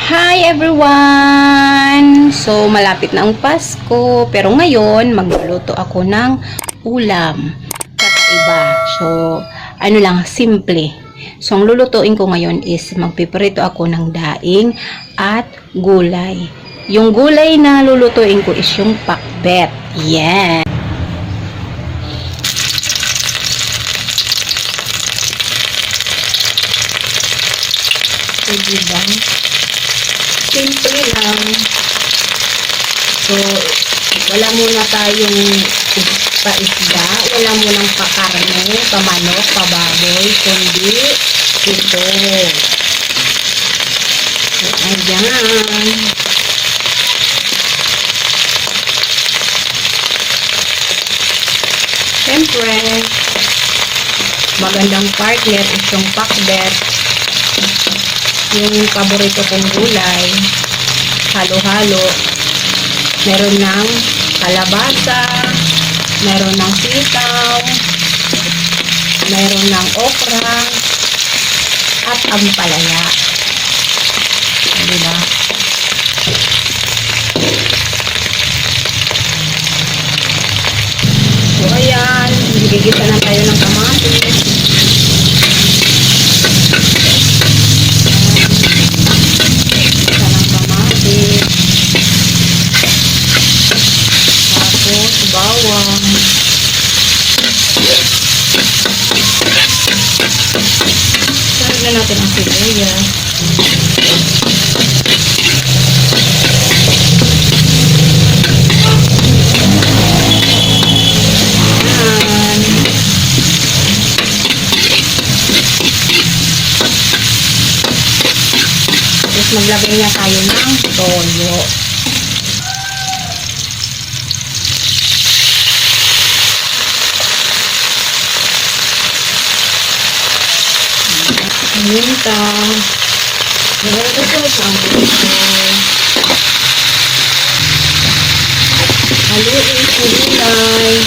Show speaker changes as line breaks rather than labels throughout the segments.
Hi everyone! So, malapit na ang Pasko. Pero ngayon, magluluto ako ng ulam. Kakaiba. So, ano lang, simple. So, ang lulutuin ko ngayon is magpiprito ako ng daing at gulay. Yung gulay na lulutuin ko is yung pakbet. Yeah! So, diba? Simple lang. So, wala muna tayong paisda, wala munang pakarne, pamanok, pababoy, kundi ito. So, ayan. Siyempre, magandang partner is yung pakbet. Yung paborito kong gulay, halo-halo. Meron ng kalabasa, meron ng sitaw, meron ng okra, at ampalaya. Diba? So, ayan. Gigigisa na tayo ng kamatis. Bawang. Sarap na natin ang sibuyas. Ayan. Tapos maglagay na tayo ng toyo. Minta. Ito ang puso. Haluin sa gulay.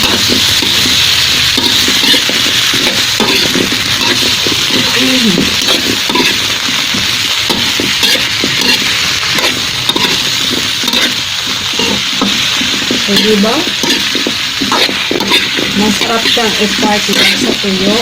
So, diba? Masarap siyang i-party sa tuyo.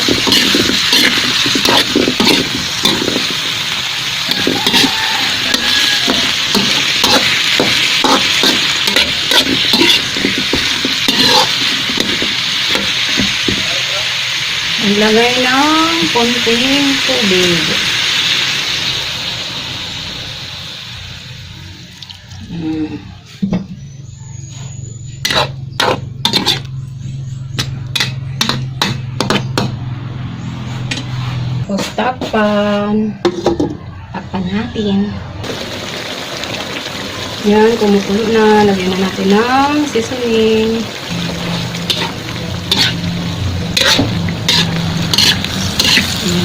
Maglagay ng konting tubig. Tapos takpan. Takpan natin. Yan, kumukulo na. Lagyan na natin ng seasoning.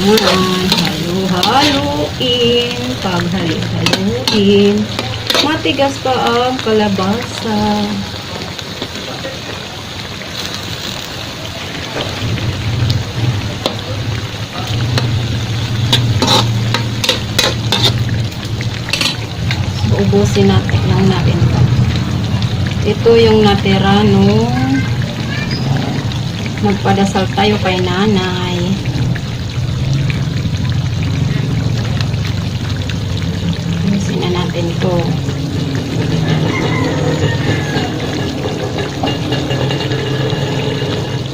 Yan, halo-haloin. Pag halo-haloin, matigas pa ang kalabasa. So, ubusin natin lang natin ito. Ito yung natira nung nagpadasal tayo kay nanay. Ubusin na natin ito.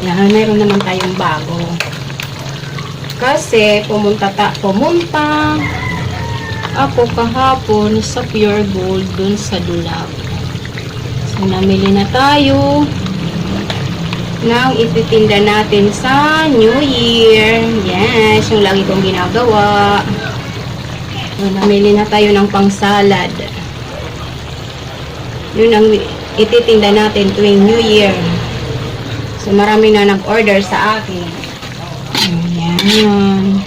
Yan, mayroon naman tayong bago. Kasi pumunta ako kahapon sa Pure Gold dun sa Dulab. So, namili na tayo ng ititinda natin sa New Year. Yes, yung lagi kong ginagawa. So, namili na tayo ng pang-salad. Yun ang ititinda natin tuwing New Year. So, marami na nag-order sa akin. Ayan.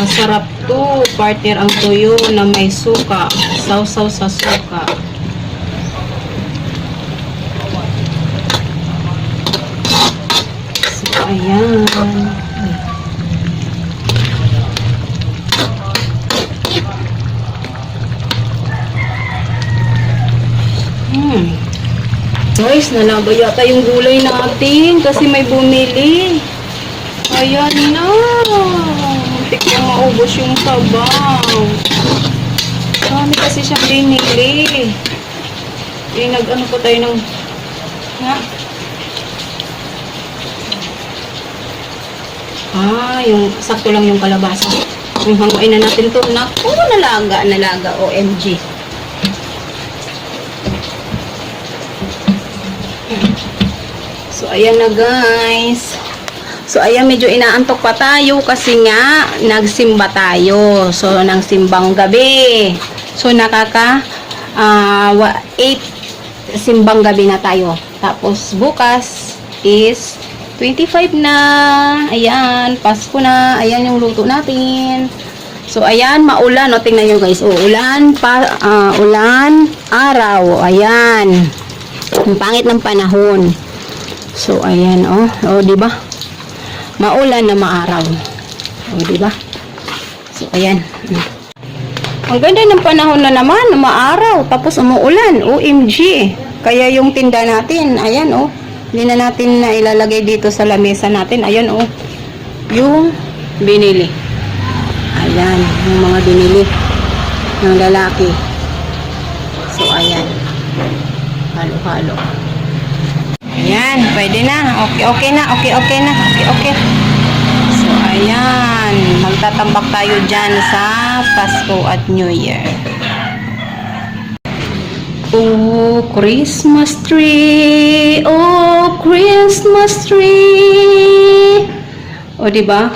Masarap to. Partner ang tuyo na may suka. Sausaw sa suka. So, ayan. guys, nalaga yata yung gulay natin kasi may bumili. Ayan na. Muntik na maubos yung sabaw. Dami kasi siyang binili. Nag-ano pa tayo ng... Ha? Yung sakto lang yung kalabasa. Yung hanguin na natin to. Naku, nalaga. OMG. So, ayan na guys. So, ayan, medyo inaantok pa tayo kasi nga, nagsimba tayo. So, nang simbang gabi. So, 8 simbang gabi na tayo. Tapos, bukas is 25 na. Ayan, Pasko na. Ayan yung luto natin. So, ayan, maulan. O, tingnan nyo guys. O, ulan, araw. Ayan. Ang pangit ng panahon. So, ayan, o, diba? Maulan na maaraw. O, diba? So, ayan. Ang ganda ng panahon na naman, maaraw. Tapos, umuulan. OMG. Kaya yung tinda natin, ayan, o. Hindi na natin na ilalagay dito sa lamesa natin. Ayan, o. Yung binili. Ayan, yung mga binili ng lalaki. So, ayan. Halo-halo. Ayan, pwede na. Okay na. Okay. So, ayan. Magtatambak tayo dyan sa Pasko at New Year. Oh, Christmas tree. Oh, Christmas tree. O, diba?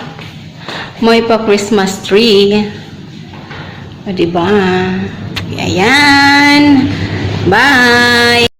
May pa Christmas tree. O, diba? Ayan. Bye.